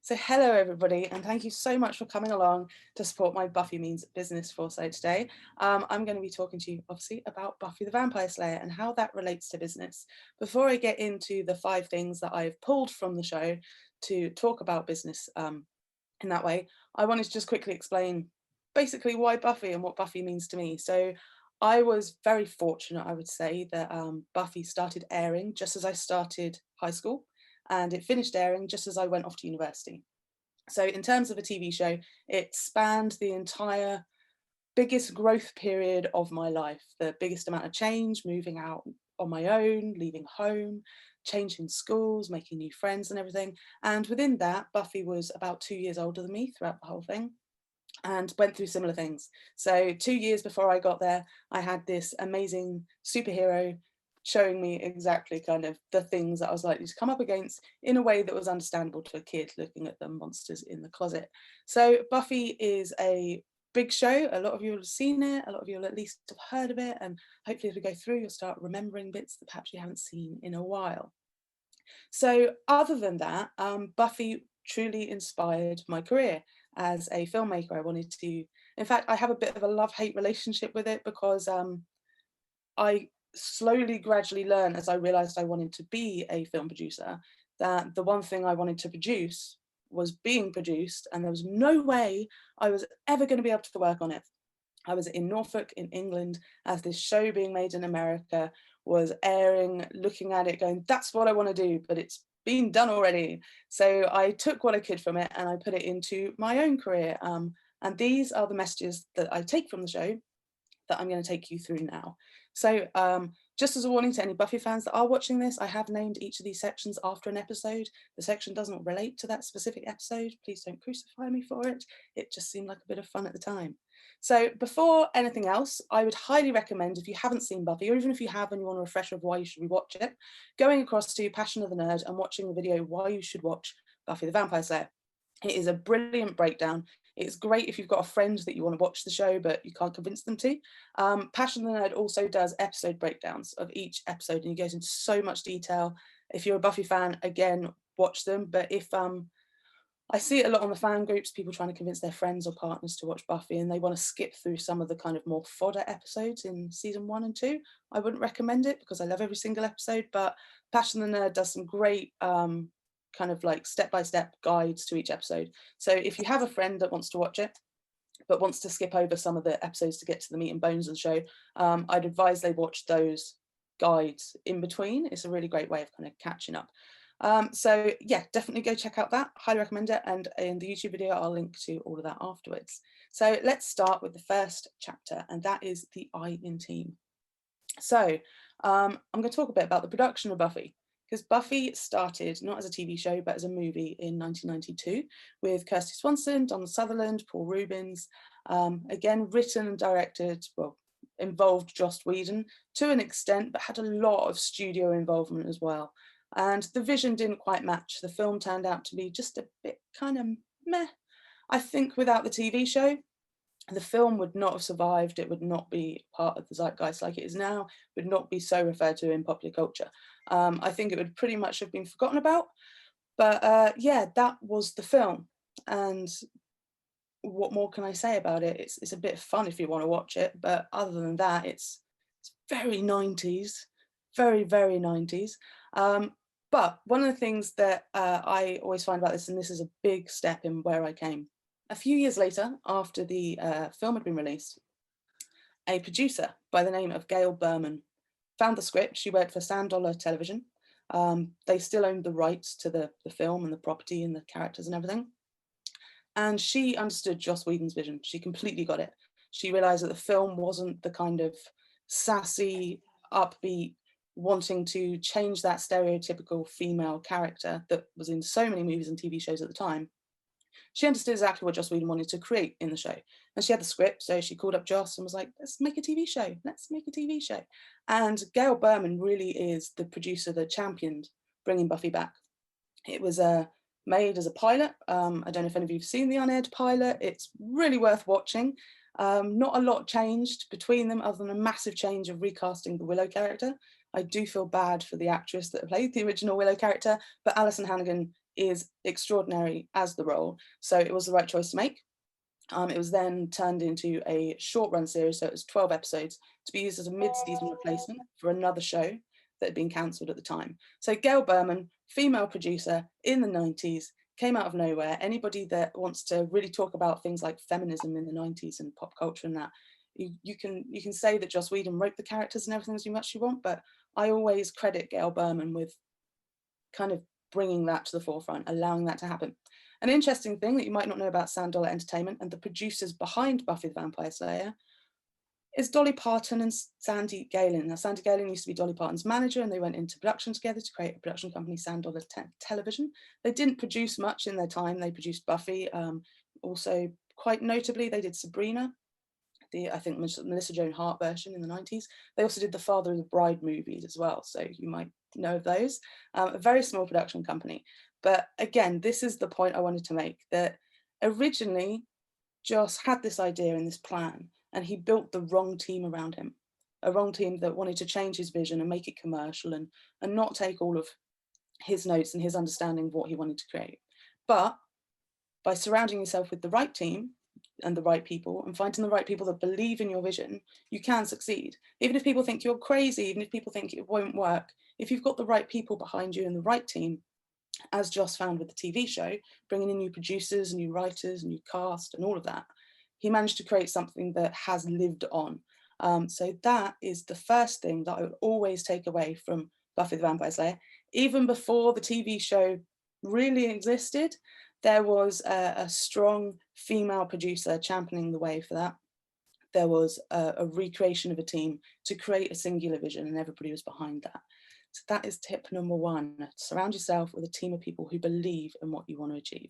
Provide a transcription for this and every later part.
So hello everybody, and thank you so much for coming along to support my Buffy Means Business foresight today. I'm going to be talking to you obviously about Buffy the Vampire Slayer and how that relates to business. Before I get into the 5 things that I've pulled from the show to talk about business in that way, I wanted to just quickly explain basically why Buffy and what Buffy means to me. So I was very fortunate, I would say, that Buffy started airing just as I started high school, and it finished airing just as I went off to university. So in terms of a TV show, it spanned the entire biggest growth period of my life, the biggest amount of change, moving out on my own, leaving home, changing schools, making new friends and everything. And within that, Buffy was about 2 years older than me throughout the whole thing and went through similar things. So 2 years before I got there, I had this amazing superhero showing me exactly kind of the things that I was likely to come up against in a way that was understandable to a kid looking at the monsters in the closet. So Buffy is a big show. A lot of you will have seen it, a lot of you will at least have heard of it, and hopefully as we go through you'll start remembering bits that perhaps you haven't seen in a while. So other than that, Buffy truly inspired my career as a filmmaker. I wanted to, in fact, I have a bit of a love-hate relationship with it because I slowly, gradually learned as I realized I wanted to be a film producer, that the one thing I wanted to produce was being produced, and there was no way I was ever going to be able to work on it. I was in Norfolk in England as this show being made in America was airing, looking at it going, that's what I want to do, but it's been done already. So I took what I could from it and I put it into my own career. And these are the messages that I take from the show that I'm going to take you through now. So just as a warning to any Buffy fans that are watching this, I have named each of these sections after an episode. The section doesn't relate to that specific episode. Please don't crucify me for it. It just seemed like a bit of fun at the time. So before anything else, I would highly recommend, if you haven't seen Buffy, or even if you have and you want a refresher of why you should rewatch it, going across to Passion of the Nerd and watching the video why you should watch Buffy the Vampire Slayer. It is a brilliant breakdown. It's great if you've got a friend that you want to watch the show, but you can't convince them to. Passion of the Nerd also does episode breakdowns of each episode, and he goes into so much detail. If you're a Buffy fan, again, watch them. But if I see it a lot on the fan groups, people trying to convince their friends or partners to watch Buffy, and they want to skip through some of the kind of more fodder episodes in season 1 and 2. I wouldn't recommend it because I love every single episode, but Passion of the Nerd does some great kind of like step-by-step guides to each episode. So if you have a friend that wants to watch it, but wants to skip over some of the episodes to get to the meat and bones of the show, I'd advise they watch those guides in between. It's a really great way of kind of catching up. So yeah, definitely go check out that. Highly recommend it. And in the YouTube video, I'll link to all of that afterwards. So let's start with the first chapter, and that is the I in team. So I'm going to talk a bit about the production of Buffy, because Buffy started not as a TV show, but as a movie in 1992 with Kirsty Swanson, Donald Sutherland, Paul Rubens, again, written and directed, well, involved Joss Whedon to an extent, but had a lot of studio involvement as well. And the vision didn't quite match. The film turned out to be just a bit kind of meh. I think without the TV show, the film would not have survived. It would not be part of the zeitgeist like it is now, would not be so referred to in popular culture. I think it would pretty much have been forgotten about. But yeah, that was the film. And what more can I say about it? It's a bit of fun if you want to watch it. But other than that, it's very 90s, very, very 90s. But one of the things that I always find about this, and this is a big step in where I came, a few years later, after the film had been released, a producer by the name of Gail Berman found the script. She worked for Sand Dollar Television. They still owned the rights to the film and the property and the characters and everything. And she understood Joss Whedon's vision. She completely got it. She realized that the film wasn't the kind of sassy, upbeat, wanting to change that stereotypical female character that was in so many movies and TV shows at the time. She understood exactly what Joss Whedon wanted to create in the show. And she had the script, so she called up Joss and was like, let's make a TV show. Let's make a TV show. And Gail Berman really is the producer that championed bringing Buffy back. It was made as a pilot. I don't know if any of you have seen the unaired pilot. It's really worth watching. Not a lot changed between them other than a massive change of recasting the Willow character. I do feel bad for the actress that played the original Willow character, but Alison Hannigan is extraordinary as the role. So it was the right choice to make. It was then turned into a short run series, so it was 12 episodes, to be used as a mid-season replacement for another show that had been cancelled at the time. So Gail Berman, female producer in the 90s, came out of nowhere. Anybody that wants to really talk about things like feminism in the 90s and pop culture and that, you can say that Joss Whedon wrote the characters and everything as much as you want, but I always credit Gail Berman with kind of bringing that to the forefront, allowing that to happen. An interesting thing that you might not know about Sand Dollar Entertainment and the producers behind Buffy the Vampire Slayer is Dolly Parton and Sandy Galen. Now, Sandy Galen used to be Dolly Parton's manager, and they went into production together to create a production company, Sand Dollar Television. They didn't produce much in their time. They produced Buffy. Also, quite notably, they did Sabrina, I think Melissa Joan Hart version in the 90s. They also did the Father of the Bride movies as well, so you might know of those. A very small production company. But again, this is the point I wanted to make, that originally Joss had this idea and this plan, and he built the wrong team around him, a wrong team that wanted to change his vision and make it commercial and not take all of his notes and his understanding of what he wanted to create. But by surrounding yourself with the right team and the right people and finding the right people that believe in your vision, you can succeed. Even if people think you're crazy, even if people think it won't work, if you've got the right people behind you and the right team, as Joss found with the TV show, bringing in new producers, new writers, new cast and all of that, he managed to create something that has lived on. So that is the first thing that I would always take away from Buffy the Vampire Slayer. Even before the TV show really existed, there was a strong female producer championing the way for that. There was a recreation of a team to create a singular vision, and everybody was behind that. So that is tip number one. Surround yourself with a team of people who believe in what you want to achieve.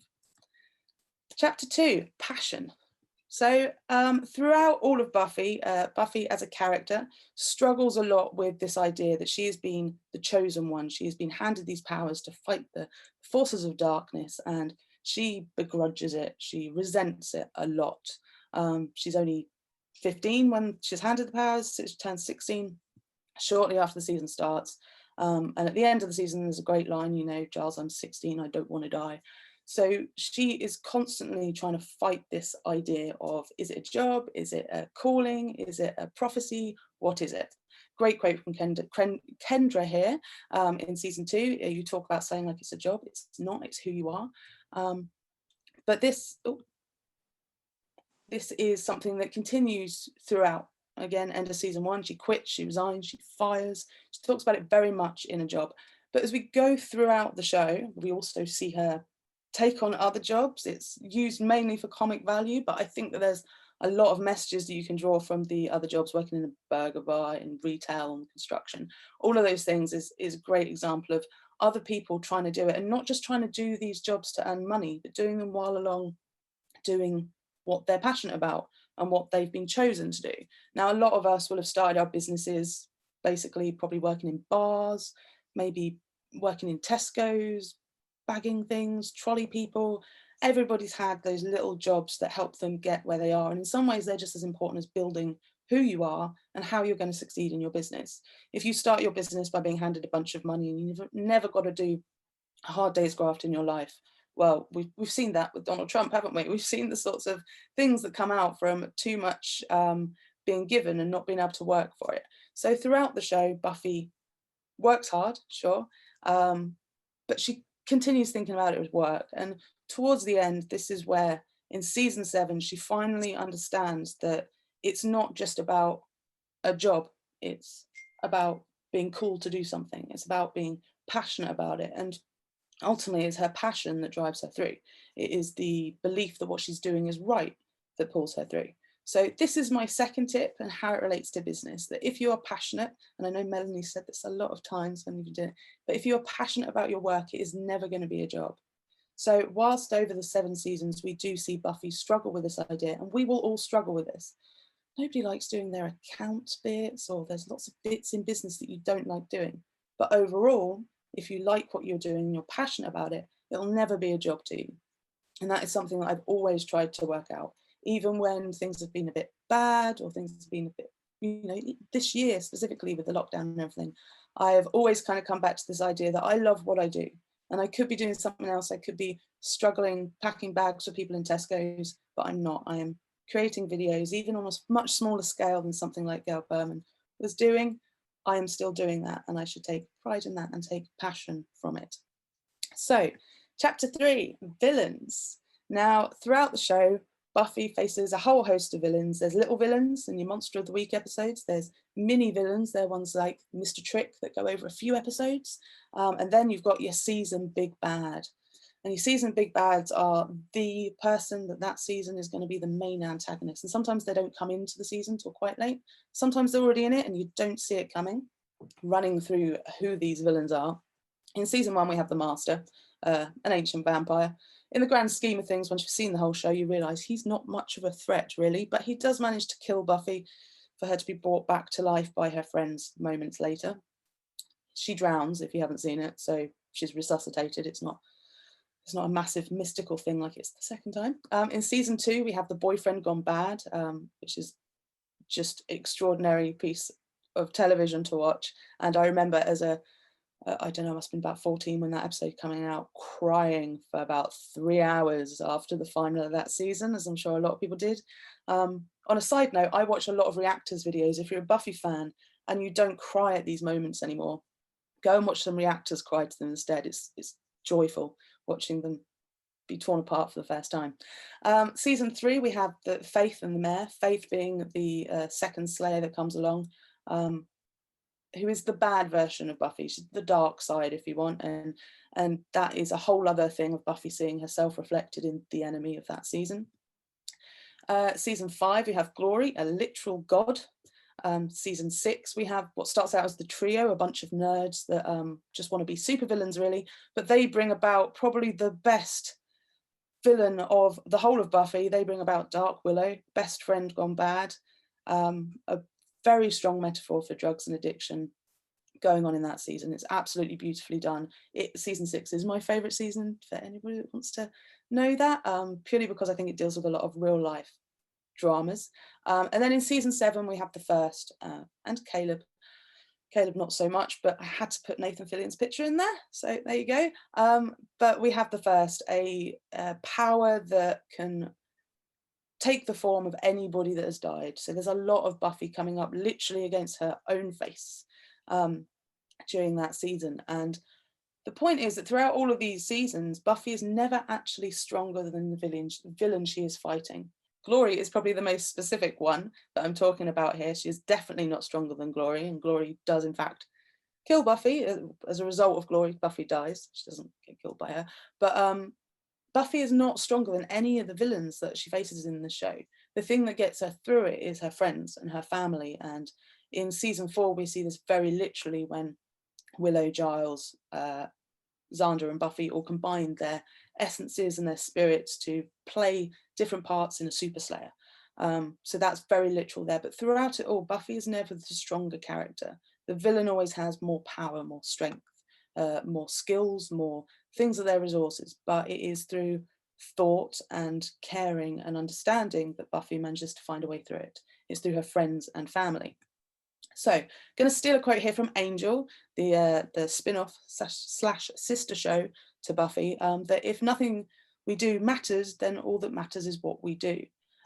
Chapter 2, passion. So throughout all of Buffy, Buffy as a character struggles a lot with this idea that she has been the chosen one. She has been handed these powers to fight the forces of darkness, and she begrudges it. She resents it a lot. She's only 15 when she's handed the powers. She turns 16 shortly after the season starts. And at the end of the season, there's a great line, you know, Giles, I'm 16, I don't want to die. So she is constantly trying to fight this idea of, is it a job? Is it a calling? Is it a prophecy? What is it? Great quote from Kendra here in season 2. You talk about saying like it's a job. It's not, it's who you are. But this is something that continues throughout. Again, end of season 1, she quits, she resigns, she fires. She talks about it very much in a job. But as we go throughout the show, we also see her take on other jobs. It's used mainly for comic value, but I think that there's a lot of messages that you can draw from the other jobs, working in a burger bar, in retail and construction. All of those things is a great example of other people trying to do it, and not just trying to do these jobs to earn money, but doing them while along doing what they're passionate about and what they've been chosen to do. Now, a lot of us will have started our businesses basically probably working in bars, maybe working in Tesco's, bagging things, trolley people. Everybody's had those little jobs that help them get where they are. And in some ways, they're just as important as building who you are and how you're going to succeed in your business. If you start your business by being handed a bunch of money and you've never got to do a hard day's graft in your life, well, we've seen that with Donald Trump, haven't we? We've seen the sorts of things that come out from too much being given and not being able to work for it. So throughout the show, Buffy works hard, sure, but she continues thinking about it as work. And towards the end, this is where in season 7, she finally understands that it's not just about a job. It's about being cool to do something. It's about being passionate about it. And ultimately, it's her passion that drives her through. It is the belief that what she's doing is right that pulls her through. So this is my second tip and how it relates to business, that if you are passionate, and I know Melanie said this a lot of times when you've done it, but if you're passionate about your work, it is never going to be a job. So whilst over the 7 seasons, we do see Buffy struggle with this idea, and we will all struggle with this. Nobody likes doing their account bits, or there's lots of bits in business that you don't like doing. But overall, if you like what you're doing and you're passionate about it, it'll never be a job to you. And that is something that I've always tried to work out, even when things have been a bit bad or things have been a bit, you know, this year specifically with the lockdown and everything, I have always kind of come back to this idea that I love what I do. And I could be doing something else. I could be struggling packing bags for people in Tesco's, but I'm not. I am creating videos, even on a much smaller scale than something like Gail Berman was doing. I am still doing that, and I should take pride in that and take passion from it. So, chapter 3, villains. Now, throughout the show, Buffy faces a whole host of villains. There's little villains in your Monster of the Week episodes. There's mini villains. They're ones like Mr. Trick that go over a few episodes. And then you've got your season big bad. And your season big bads are the person that season is going to be the main antagonist. And sometimes they don't come into the season till quite late. Sometimes they're already in it and you don't see it coming. Running through who these villains are. In season 1, we have the Master, an ancient vampire. In the grand scheme of things, once you've seen the whole show, you realise he's not much of a threat, really, but he does manage to kill Buffy for her to be brought back to life by her friends moments later. She drowns, if you haven't seen it, so she's resuscitated. It's not a massive mystical thing like it's the second time. In season 2, we have the boyfriend gone bad, which is just extraordinary piece of television to watch. And I remember as I don't know, I must have been about 14 when that episode coming out, crying for about 3 hours after the final of that season, as I'm sure a lot of people did. On a side note, I watch a lot of reactors videos. If you're a Buffy fan and you don't cry at these moments anymore, go and watch some reactors cry to them instead. It's joyful watching them be torn apart for the first time. Season 3, we have the Faith and the Mayor. Faith being the second Slayer that comes along, who is the bad version of Buffy. She's the dark side, if you want, and that is a whole other thing of Buffy seeing herself reflected in the enemy of that season. Season 5, we have Glory, a literal god. Season 6, we have what starts out as the trio, a bunch of nerds that just want to be supervillains, really, but they bring about probably the best villain of the whole of Buffy. They bring about Dark Willow, best friend gone bad, a very strong metaphor for drugs and addiction going on in that season. It's absolutely beautifully done. Season 6 is my favourite season for anybody that wants to know that, purely because I think it deals with a lot of real life dramas. And then in season 7, we have the First and Caleb. Caleb not so much, but I had to put Nathan Fillion's picture in there, so there you go. But we have the First, a power that can take the form of anybody that has died. So there's a lot of Buffy coming up literally against her own face during that season. And the point is that throughout all of these seasons, Buffy is never actually stronger than the villain she is fighting. Glory is probably the most specific one that I'm talking about here. She is definitely not stronger than Glory, and Glory does in fact kill Buffy. As a result of Glory, Buffy dies. She doesn't get killed by her. But Buffy is not stronger than any of the villains that she faces in the show. The thing that gets her through it is her friends and her family. And in season 4, we see this very literally when Willow, Giles, Xander and Buffy all combine their essences and their spirits to play different parts in a Super Slayer. So that's very literal there. But throughout it all, Buffy is never the stronger character. The villain always has more power, more strength, more skills, more things at their resources, but it is through thought and caring and understanding that Buffy manages to find a way through it. It's through her friends and family. So, going to steal a quote here from Angel, the spin-off slash sister show to Buffy, that if nothing we do matters, then all that matters is what we do.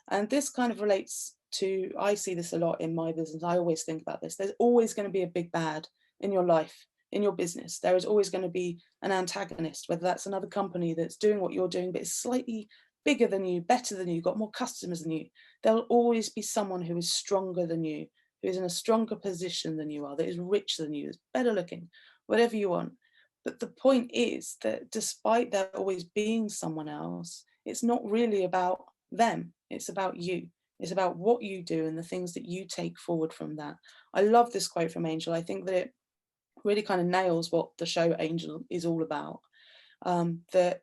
And this kind of relates to, I see this a lot in my business. I always think about this. There's always going to be a big bad in your life, in your business. There is always going to be an antagonist, whether that's another company that's doing what you're doing, but is slightly bigger than you, better than you, got more customers than you. There'll always be someone who is stronger than you, who is in a stronger position than you are, that is richer than you, is better looking, whatever you want. But the point is that despite there always being someone else, it's not really about them. It's about you. It's about what you do and the things that you take forward from that. I love this quote from Angel. I think that it really kind of nails what the show Angel is all about. That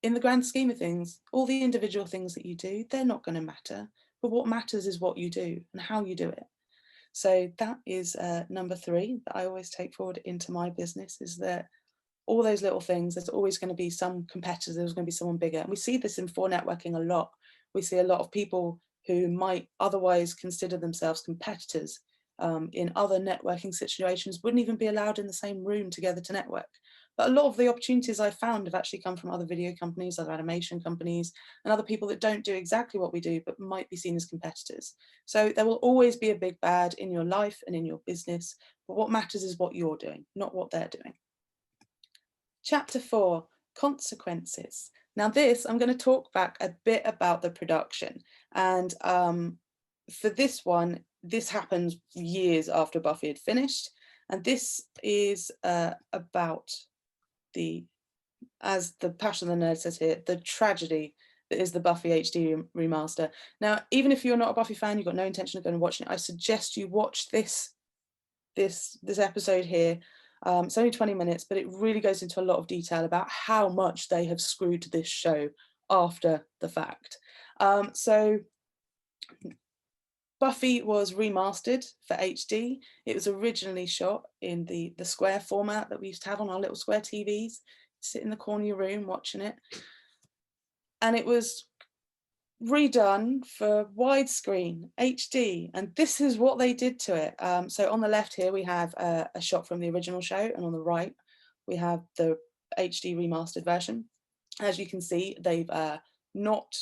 in the grand scheme of things, all the individual things that you do, they're not going to matter. But what matters is what you do and how you do it. So that is number 3 that I always take forward into my business, is that all those little things, there's always going to be some competitors, there's going to be someone bigger. And we see this in for networking a lot. We see a lot of people who might otherwise consider themselves competitors in other networking situations, wouldn't even be allowed in the same room together to network. But a lot of the opportunities I found have actually come from other video companies, other animation companies, and other people that don't do exactly what we do, but might be seen as competitors. So there will always be a big bad in your life and in your business, but what matters is what you're doing, not what they're doing. Chapter 4, consequences. Now this, I'm going to talk back a bit about the production. And for this one, this happened years after Buffy had finished. And this is about as the Passion of the Nerd says here, the tragedy that is the Buffy HD remaster. Now, even if you're not a Buffy fan, you've got no intention of going and watching it, I suggest you watch this episode here. It's only 20 minutes, but it really goes into a lot of detail about how much they have screwed this show after the fact. So Buffy was remastered for HD. It was originally shot in the square format that we used to have on our little square TVs. Sit in the corner of your room watching it. And it was redone for widescreen HD, and this is what they did to it. So on the left here we have a shot from the original show, and on the right we have the HD remastered version. As you can see, they've not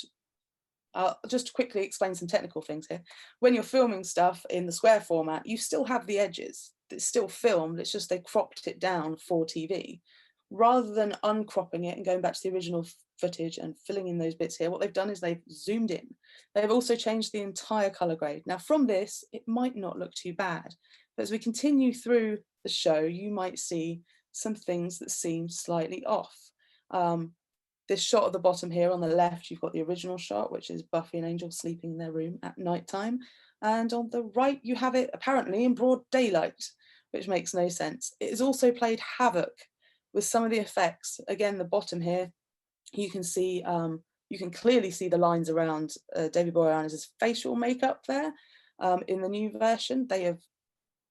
just to quickly explain some technical things here. When you're filming stuff in the square format, you still have the edges. It's still filmed, it's just they cropped it down for TV. Rather than uncropping it and going back to the original footage and filling in those bits here, what they've done is they've zoomed in. They've also changed the entire color grade. Now from this, it might not look too bad, but as we continue through the show, you might see some things that seem slightly off. This shot at the bottom here on the left, you've got the original shot, which is Buffy and Angel sleeping in their room at nighttime. And on the right, you have it apparently in broad daylight, which makes no sense. It has also played havoc with some of the effects. Again, the bottom here, you can see, you can clearly see the lines around David Boreanaz's facial makeup there. In the new version, they have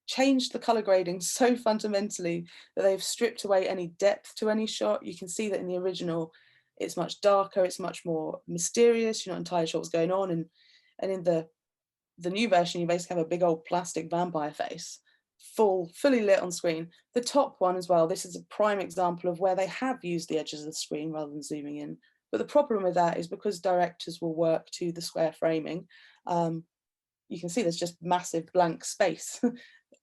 changed the color grading so fundamentally that they've stripped away any depth to any shot. You can see that in the original, it's much darker, it's much more mysterious, you're not entirely sure what's going on. And in the new version, you basically have a big old plastic vampire face, fully lit on screen. The top one as well, this is a prime example of where they have used the edges of the screen rather than zooming in. But the problem with that is because directors will work to the square framing, you can see there's just massive blank space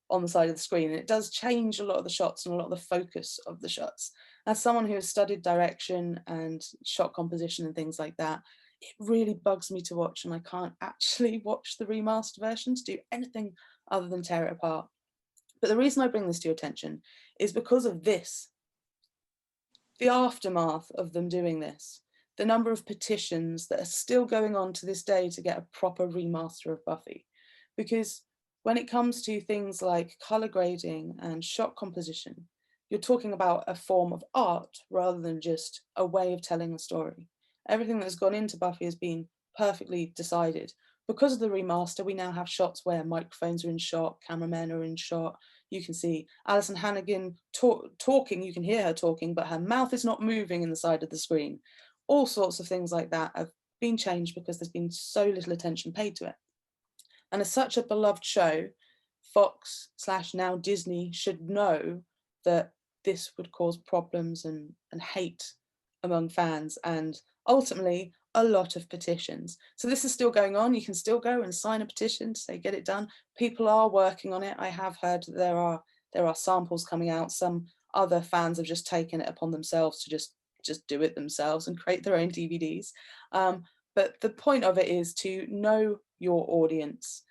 on the side of the screen, and it does change a lot of the shots and a lot of the focus of the shots. As someone who has studied direction and shot composition and things like that, it really bugs me to watch, and I can't actually watch the remastered version to do anything other than tear it apart. But the reason I bring this to your attention is because of this, the aftermath of them doing this, the number of petitions that are still going on to this day to get a proper remaster of Buffy. Because when it comes to things like color grading and shot composition, you're talking about a form of art rather than just a way of telling a story. Everything that's gone into Buffy has been perfectly decided. Because of the remaster, we now have shots where microphones are in shot, cameramen are in shot. You can see Alison Hannigan talking, you can hear her talking, but her mouth is not moving in the side of the screen. All sorts of things like that have been changed because there's been so little attention paid to it. And as such a beloved show, Fox / now Disney should know that this would cause problems and hate among fans, and ultimately a lot of petitions. So this is still going on. You can still go and sign a petition to say get it done. People are working on it. I have heard that there are samples coming out. Some other fans have just taken it upon themselves to just do it themselves and create their own DVDs. But the point of it is to know your audience.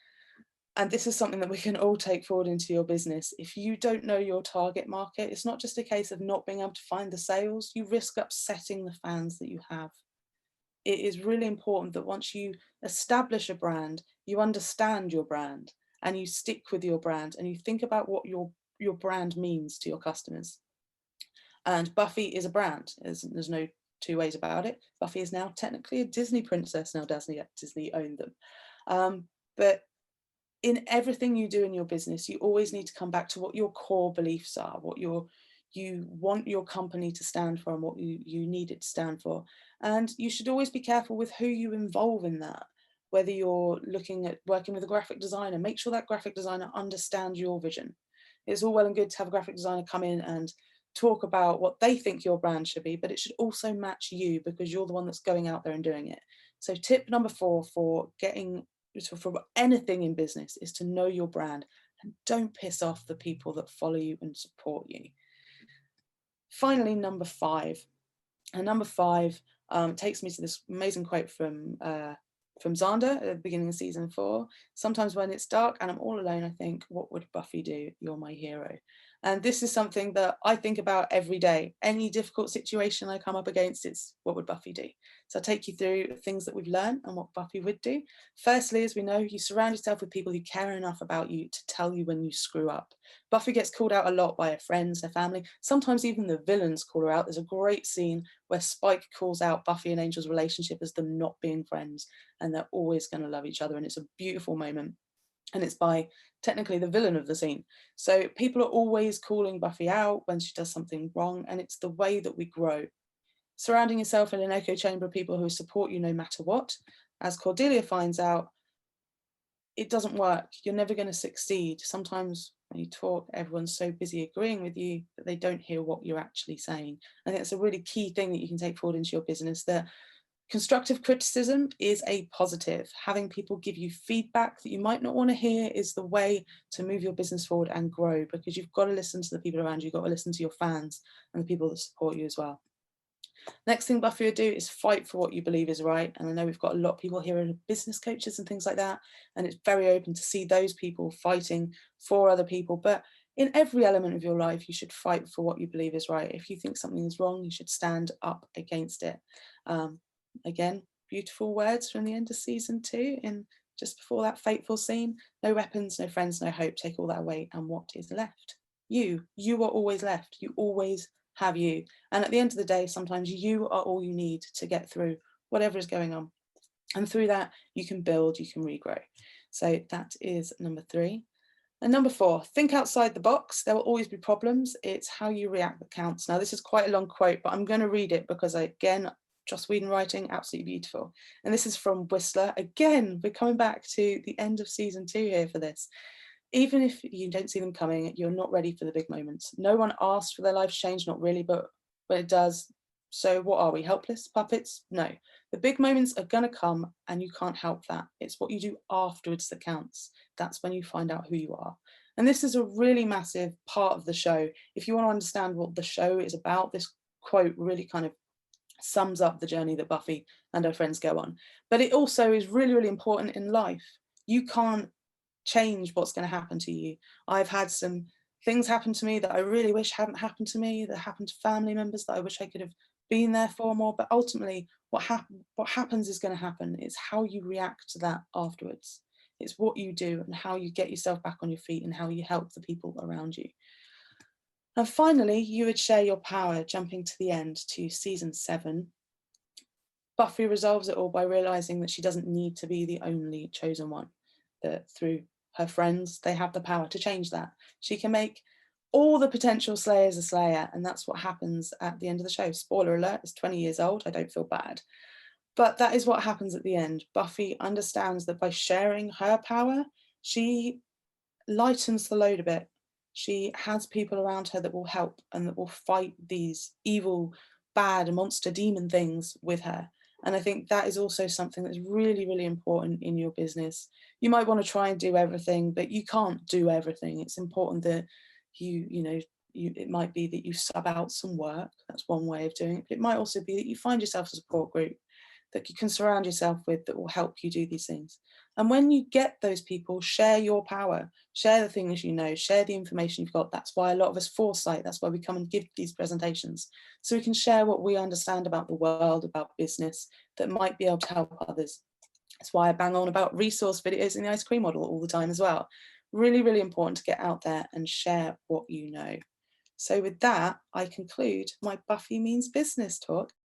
And this is something that we can all take forward into your business. If you don't know your target market, it's not just a case of not being able to find the sales, you risk upsetting the fans that you have. It is really important that once you establish a brand, you understand your brand and you stick with your brand and you think about what your brand means to your customers. And Buffy is a brand. There's no two ways about it. Buffy is now technically a Disney princess. Now Disney owned them. But in everything you do in your business, you always need to come back to what your core beliefs are, what you want your company to stand for and what you need it to stand for. And you should always be careful with who you involve in that. Whether you're looking at working with a graphic designer, make sure that graphic designer understands your vision. It's all well and good to have a graphic designer come in and talk about what they think your brand should be, but it should also match you because you're the one that's going out there and doing it. So tip number 4 for anything in business is to know your brand and don't piss off the people that follow you and support you. Finally, number 5. And number 5 takes me to this amazing quote from Xander at the beginning of season 4. Sometimes when it's dark and I'm all alone, I think, what would Buffy do? You're my hero. And this is something that I think about every day. Any difficult situation I come up against, it's what would Buffy do? So I'll take you through things that we've learned and what Buffy would do. Firstly, as we know, you surround yourself with people who care enough about you to tell you when you screw up. Buffy gets called out a lot by her friends, her family, sometimes even the villains call her out. There's a great scene where Spike calls out Buffy and Angel's relationship as them not being friends, and they're always going to love each other, and it's a beautiful moment. And it's by technically the villain of the scene. So people are always calling Buffy out when she does something wrong, and it's the way that we grow. Surrounding yourself in an echo chamber of people who support you no matter what, as Cordelia finds out, it doesn't work. You're never going to succeed. Sometimes when you talk, everyone's so busy agreeing with you that they don't hear what you're actually saying. I think it's a really key thing that you can take forward into your business, that constructive criticism is a positive. Having people give you feedback that you might not want to hear is the way to move your business forward and grow, because you've got to listen to the people around you, you've got to listen to your fans and the people that support you as well. Next thing Buffy would do is fight for what you believe is right. And I know we've got a lot of people here who are business coaches and things like that, and it's very open to see those people fighting for other people. But in every element of your life, you should fight for what you believe is right. If you think something is wrong, you should stand up against it. Again, beautiful words from the end of season 2, in just before that fateful scene. No weapons, no friends, no hope, take all that away, and what is left? You are always left. You always have you. And at the end of the day, sometimes you are all you need to get through whatever is going on. And through that, you can build, you can regrow. So that is number 3. And number 4, think outside the box. There will always be problems. It's how you react that counts. Now, this is quite a long quote, but I'm going to read it because, again, Joss Whedon writing, absolutely beautiful. And this is from Whistler. Again, we're coming back to the end of season 2 here for this. Even if you don't see them coming, you're not ready for the big moments. No one asked for their life to change, not really, but when it does, so what are we, helpless puppets? No. The big moments are going to come and you can't help that. It's what you do afterwards that counts. That's when you find out who you are. And this is a really massive part of the show. If you want to understand what the show is about, this quote really kind of sums up the journey that Buffy and her friends go on. But it also is really, really important in life. You can't change what's going to happen to you. I've had some things happen to me that I really wish hadn't happened to me, that happened to family members that I wish I could have been there for more. But ultimately, what happens is going to happen. It's how you react to that afterwards. It's what you do and how you get yourself back on your feet and how you help the people around you. And finally, you would share your power, jumping to the end to season 7. Buffy resolves it all by realizing that she doesn't need to be the only chosen one, that through her friends, they have the power to change that. She can make all the potential Slayers a Slayer, and that's what happens at the end of the show. Spoiler alert, it's 20 years old, I don't feel bad. But that is what happens at the end. Buffy understands that by sharing her power, she lightens the load a bit. She has people around her that will help and that will fight these evil, bad, monster, demon things with her. And I think that is also something that's really, really important in your business. You might want to try and do everything, but you can't do everything. It's important that it might be that you sub out some work. That's one way of doing it. But it might also be that you find yourself a support group that you can surround yourself with that will help you do these things. And when you get those people, share your power, share the things you know, share the information you've got. That's why a lot of us foresight, that's why we come and give these presentations, so we can share what we understand about the world, about business, that might be able to help others. That's why I bang on about resource videos in the ice cream model all the time as well. Really, really important to get out there and share what you know. So with that, I conclude my Buffy Means Business talk.